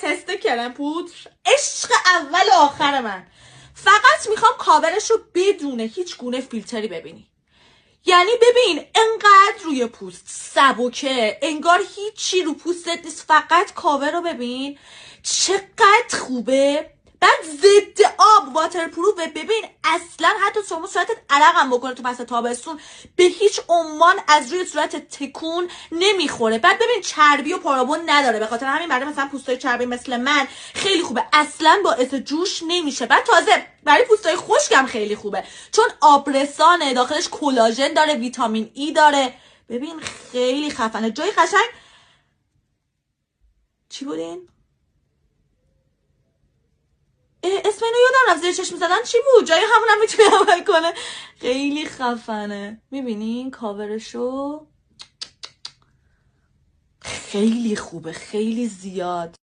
تست کرم پودر عشق اول و آخر من. فقط میخوام کاورش رو بدون هیچ گونه فیلتری ببینی. یعنی ببین انقدر روی پوست سبکه انگار هیچی رو پوستت نیست، فقط کاور رو ببین چقدر خوبه. بعد ضد آب واترپروف، ببین اصلا حتی شما صورتت عرقم بکنه تو فصل تابستون به هیچ عنوان از روی صورت تکون نمیخوره. بعد ببین چربی و پارابون نداره، به خاطر همین برای مثلا پوستای چربی مثل من خیلی خوبه، اصلا باعث جوش نمیشه. بعد تازه برای پوستای خشکم خیلی خوبه چون آبرسانه، داخلش کلاژن داره، ویتامین ای داره. ببین خیلی خفنه. جای قشنگ چی بودین؟ اسم اینو یادم رفت، زیر چشم زدن چی بود؟ جای همونم میتونی عمل کنه. خیلی خفنه. میبینین کاورشو خیلی خوبه، خیلی زیاد.